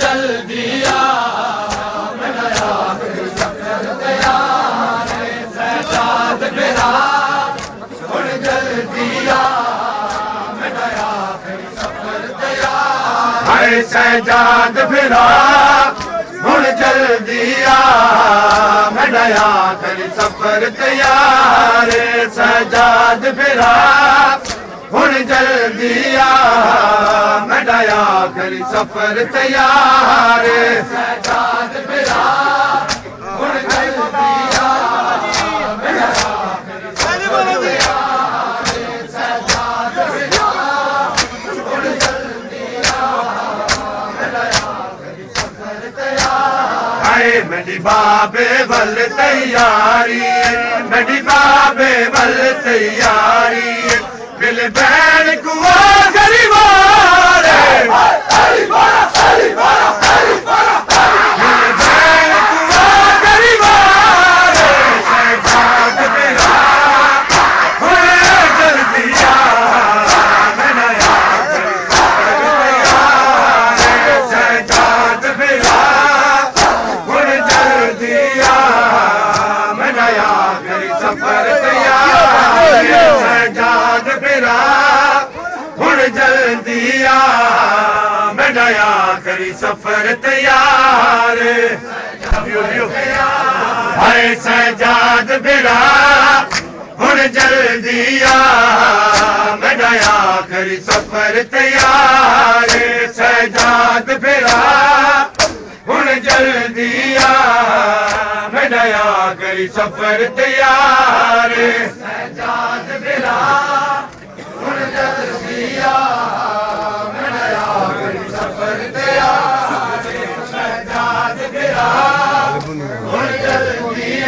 जल्दी आ मेरा आखिरी सफर तैयार है सजाद मेरा हुण जल्दी आ मेरा आखिरी सफर तैयार है सजाद मेरा हुण जल्दी आ मेरा आखिरी सफर तैयार है सजाद मेरा हुण जल्दी आ मेरा आखिरी सफर तैयार है सजाद मेरा हुण जल्दी आ मेरा आखिरी सफर तैयार है सजाद मेरा हुण जल्दी आ मेरा आखिरी सफर तैयार है मेरी बाबे वल तैयारी मेरी बाबे वल तैयारी बिल बैन कुआ गरीबार बिल बैन कुआ गरीबार सजाद मेरा हुण जल्दी आ मेरा आखिरी सफर तैयार है सजाद मेरा हुण जल्दी आ मेरा आखिरी सफर तैयार है सजाद मेरा हुण जल्दी आ मेरा आखिरी सफर तैयार है सजाद मेरा हुण जल्दी आ मेरा आखिरी सफर तैयार है सजाद मेरा हुण जल्दी आ मेरा आखिरी सफर तैयार है सजाद मेरा हुण जल्दी आ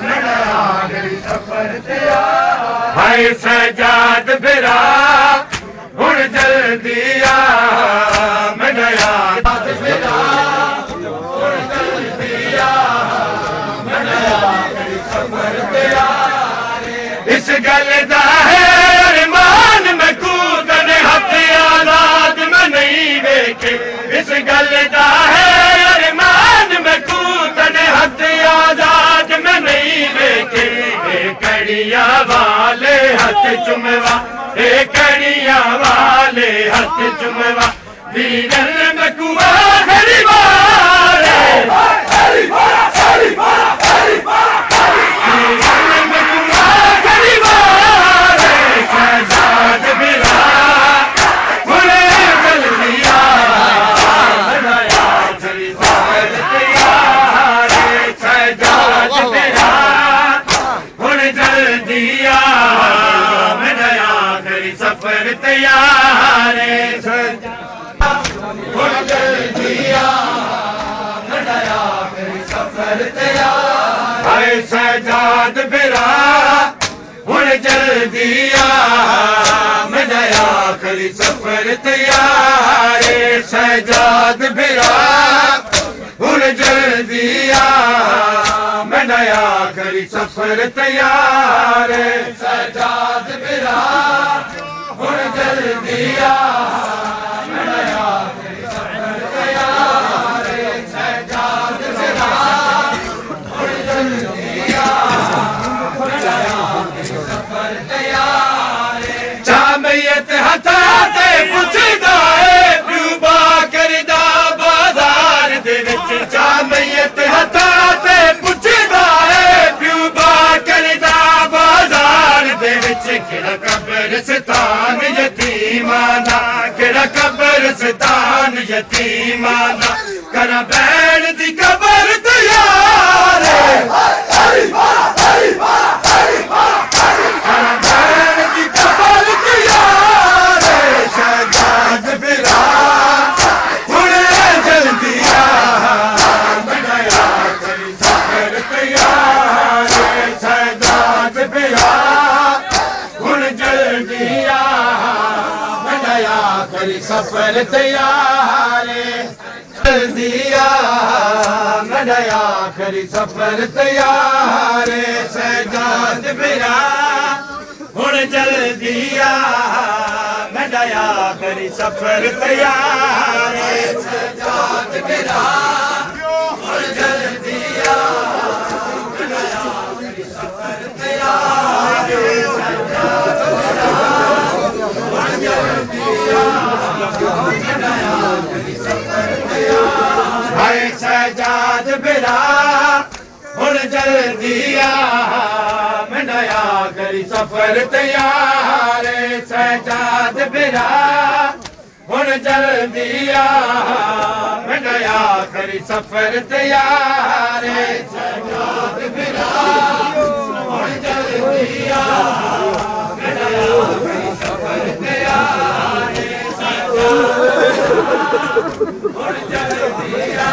मेरा आखिरी सफर तैयार है सजाद मेरा हुण जल्दी आ मेरा आखिरी सफर तैयार है सजाद मेरा हुण जल्दी आ मेरा आखिरी सफर तैयार इस गल दा है अरमान में कूदन हथ आजाद में नहीं वेखे इस गल दा है अरमान में कूदन हथ आजाद में नहीं वेखे कड़िया वाले हथ चुमवा कड़िया वाले हथ चुमवा दीनल में कुआ गरीबार सजाद मेरा हुण जल्दी आ मेरा आखिरी सफर तैयार है सजाद मेरा हुण जल्दी आ मेरा आखिरी सफर तैयार है हुण जल्दी आ मेरा आखिरी सफर तैयार है सजाद मेरा हुण जल्दी आ मेरा आखिरी सफर तैयार है सजाद मेरा हुण जल्दी आ मेरा आखिरी सफर तैयार है सजाद मेरा हुण जल्दी आ मेरा आखिरी सफर तैयार है सजाद मेरा हुण जल्दी आ चामयत हथाते पुछदा है प्यूबा करदा बाजार दे विच चामयत हथाते पुछदा है प्यूबा करदा बाजार दे विच केड़ा कब्रिस्तान यतीमाना केड़ा कब्रिस्तान यतीमाना कर बैण दी कबर तैयार है सजाद मेरा हुण जल्दी आ मेरा आखिरी सफर तैयार है सजाद मेरा हुण जल्दी आ मेरा आखिरी सफर तैयार है जल्दी आ मेरा आखिरी सफर तैयार है सजाद मेरा हुण जल्दी आ मेरा आखिरी सफर तैयार है। जल्दिया मैं नया करी सफर तैयार सजाद बिरा हुण जल्दिया मैं नया करी सफर तैयार सजाद बिरा हुण जल्दिया मैं नया करी सफर तैयार हुण जल्दिया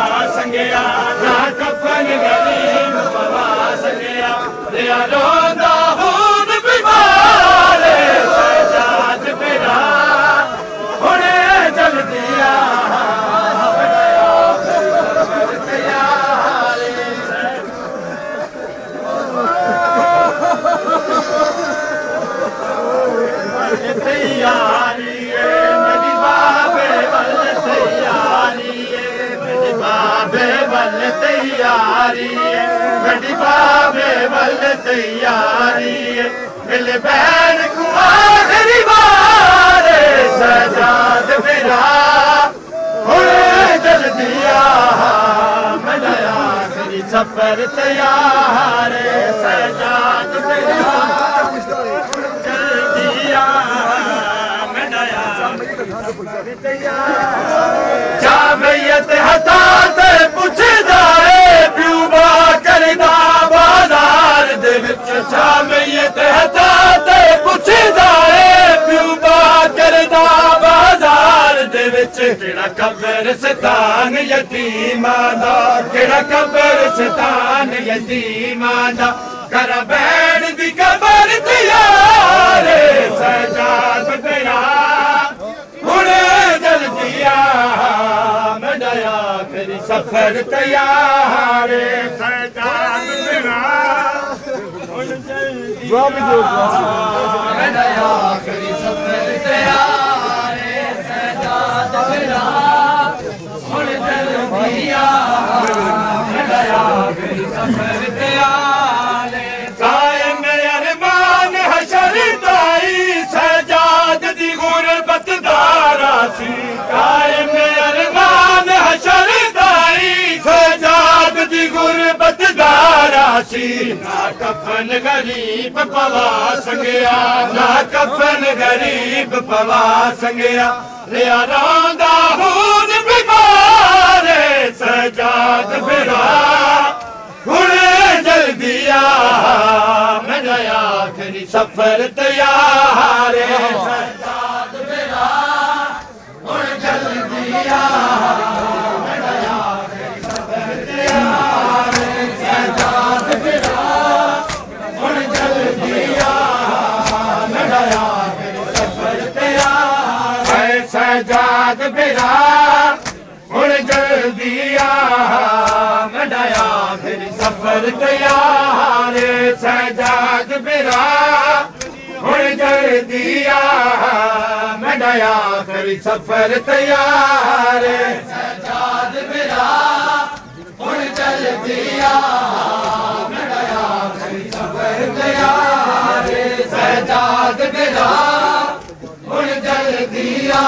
ना कफन गरीब पवास गया रोंदा खून बीमार सजाद बिरा हुणे जल्दिया तैयारी मेरी बाबे बल तैयारी मेरी बाबे बल तैयारी मेरी बाबे बल तैयारी मिल बहन को आखिरी बार सजाद बिरा हुणे जल्दिया मैं नया करी सफर तैयार सजाद बिरा जल्दिया मैं नया जामियत हथा ते पुछदा है प्यूबा करदा बाजार दे विच जामियत हथा ते पुछदा है प्यूबा करदा बाजार दे विच केड़ा कब्रिस्तान यतीमां दा केड़ा कब्रिस्तान यतीमां दा कर बैण दी कबर तैयार सजाद बिरा हुणे जल्दिया मैं नया करी सफर तैयार सजाद बिरा हुणे जल्दिया मैं नया करी सफर तैयार सजाद बिरा हुणे जल्दिया मैं नया करी सफर तैयार कायम अरमान हशर ताई सजाद दी गुरबत दारासी कायम अरमान हशर ताई सजाद दी गुरबत दारासी ना कफन गरीब पवा संगया ना कफन गरीब पवा संगया लिया रोंदा खून बीमार सजाद बिरा हुणे जल्दिया मैं नया करी सफर तैयार सजाद बिरा हुणे जल्दिया मैं नया करी सफर तैयार सजाद बिरा हुणे जल्दिया मैं नया करी सफर तैयार सजाद बिरा हुणे जल्दिया मैं नया करी सफर तैयार सजाद बिरा हुणे जल्दिया मैं नया करी सफर तैयार सजाद बिरा हुणे जल्दिया मैं नया करी सफर तैयार सजाद बिरा हुणे जल्दिया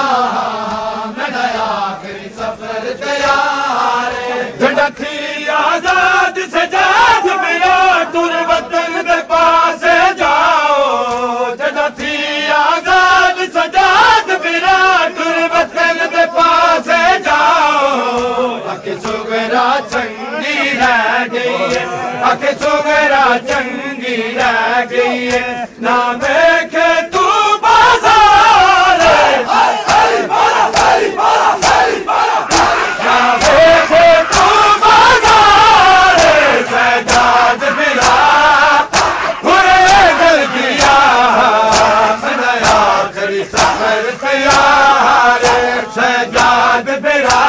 मैं नया करी सफर तैयार झंडा थी आजाद सजाद बिरा तुर वतन दे पास जाओ झंडा थी आजाद सजाद बिरा तुर वतन दे पास जाओ आके सुगरा चंगी रह गई है आके सुगरा चंगी रह गई है ना देखे तू बाजार सजाद बिरा हुणे जल्दिया मैं नया करी सफर तैयार सजाद बिरा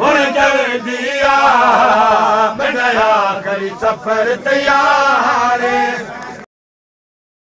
हुणे जल्दिया मैं नया करी सफर तैयार